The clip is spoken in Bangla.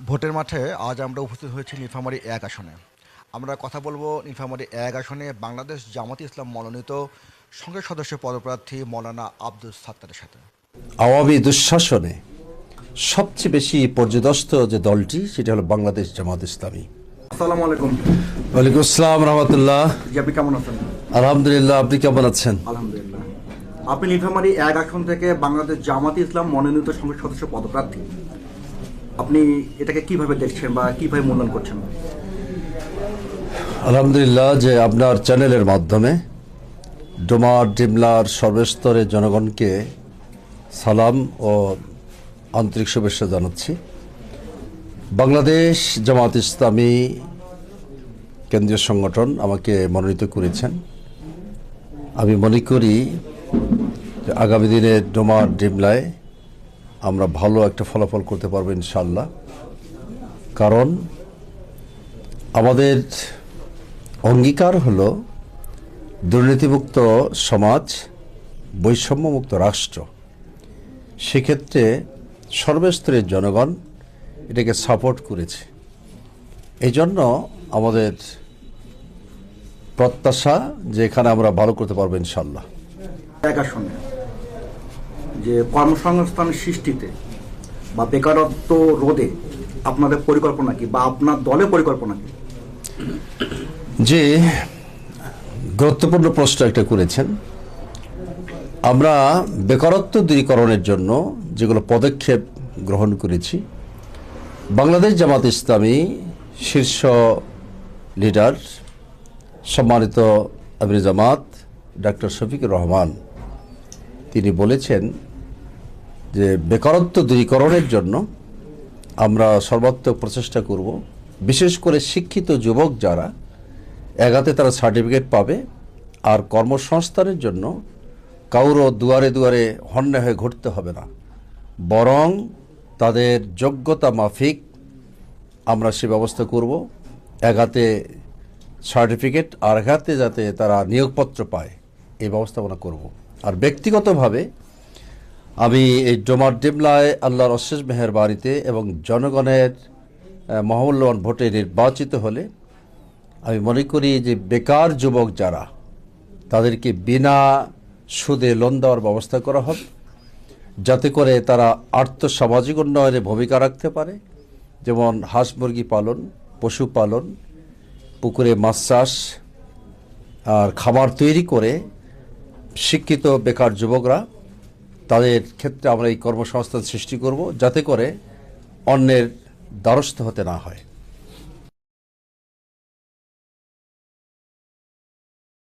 ভোটের মাঠে আজ আমরা উপস্থিত হয়েছি নীলফামারী ১ আসনে। আমরা কথা বলবো নীলফামারী ১ আসনে বাংলাদেশ জামাতে ইসলাম মনোনীত সংসদ সদস্য পদপ্রার্থী মৌলানা আব্দুল সাত্তারের সাথে। আওয়ামী দুঃশাসনে সবচেয়ে বেশি পর্যদস্ত যে দলটি সেটা হলো বাংলাদেশ জামাত ইসলামী। আসসালামু আলাইকুম। ওয়ালাইকুম আসসালাম রহমতুল্লাহ। জি, আপনি কেমন আছেন? আলহামদুলিল্লাহ, আপনি কেমন আছেন? আলহামদুলিল্লাহ। আপনি নীলফামারী ১ আসন থেকে বাংলাদেশ জামাতে ইসলাম মনোনীত সংসদ সদস্য পদপ্রার্থী। আপনি এটাকে কিভাবে দেখছেন বা কিভাবে মূল্যায়ন করছেন? আলহামদুলিল্লাহ যে আপনার চ্যানেলের মাধ্যমে ডোমার ডিমলার সর্বস্তরের জনগণকে সালাম ও আন্তরিক শুভেচ্ছা জানাচ্ছি। বাংলাদেশ জামাত ইসলামী কেন্দ্রীয় সংগঠন আমাকে মনোনীত করেছেন। আমি মনে করি যে আগামী দিনে ডোমার ডিমলায় আমরা ভালো একটা ফলাফল করতে পারবো ইনশাল্লাহ। কারণ আমাদের অঙ্গীকার হলো দুর্নীতিমুক্ত সমাজ, বৈষম্যমুক্ত রাষ্ট্র। সেক্ষেত্রে সর্বস্তরের জনগণ এটাকে সাপোর্ট করেছে। এই জন্য আমাদের প্রত্যাশা যে এখানে আমরা ভালো করতে পারবো ইনশাল্লাহ। ১ আসনে যে কর্মসংস্থান সৃষ্টিতে বা বেকারত্ব রোধে আপনাদের পরিকল্পনা কি বা আপনার দলের পরিকল্পনা কি? যে গুরুত্বপূর্ণ প্রশ্ন একটা করেছেন। আমরা বেকারত্ব দূরীকরণের জন্য যেগুলো পদক্ষেপ গ্রহণ করেছি, বাংলাদেশ জামাত ইসলামী শীর্ষ লিডার সম্মানিত আমির জামাত ডক্টর শফিকুর রহমান তিনি বলেছেন যে বেকারত্ব দূরীকরণের জন্য আমরা সর্বাত্মক প্রচেষ্টা করব। বিশেষ করে শিক্ষিত যুবক যারা এগাতে তারা সার্টিফিকেট পাবে, আর কর্মসংস্থানের জন্য কারো দুয়ারে দুয়ারে হন্যে হয়ে ঘুরতে হবে না, বরং তাদের যোগ্যতা মাফিক আমরা সে ব্যবস্থা করব। এগাতে সার্টিফিকেট আর এগাতে যাতে তারা নিয়োগপত্র পায় এই ব্যবস্থাপনা করব। আর ব্যক্তিগতভাবে আমি এই ডোমার ডিমলায় আল্লাহর অশেষ মেহেরবানিতে এবং জনগণের মহামূল্যবান ভোটে নির্বাচিত হলে আমি মনে করি যে বেকার যুবক যারা তাদেরকে বিনা সুদে লোন দেওয়ার ব্যবস্থা করা হবে, যাতে করে তারা আর্থসামাজিক উন্নয়নে ভূমিকা রাখতে পারে। যেমন হাঁস মুরগি পালন, পশুপালন, পুকুরে মাছ চাষ আর খাবার তৈরি করে শিক্ষিত বেকার যুবকরা তাদের ক্ষেত্রে আমরা এই কর্মসংস্থান সৃষ্টি করব, যাতে করে অন্যের দ্বারস্থ হতে না হয়।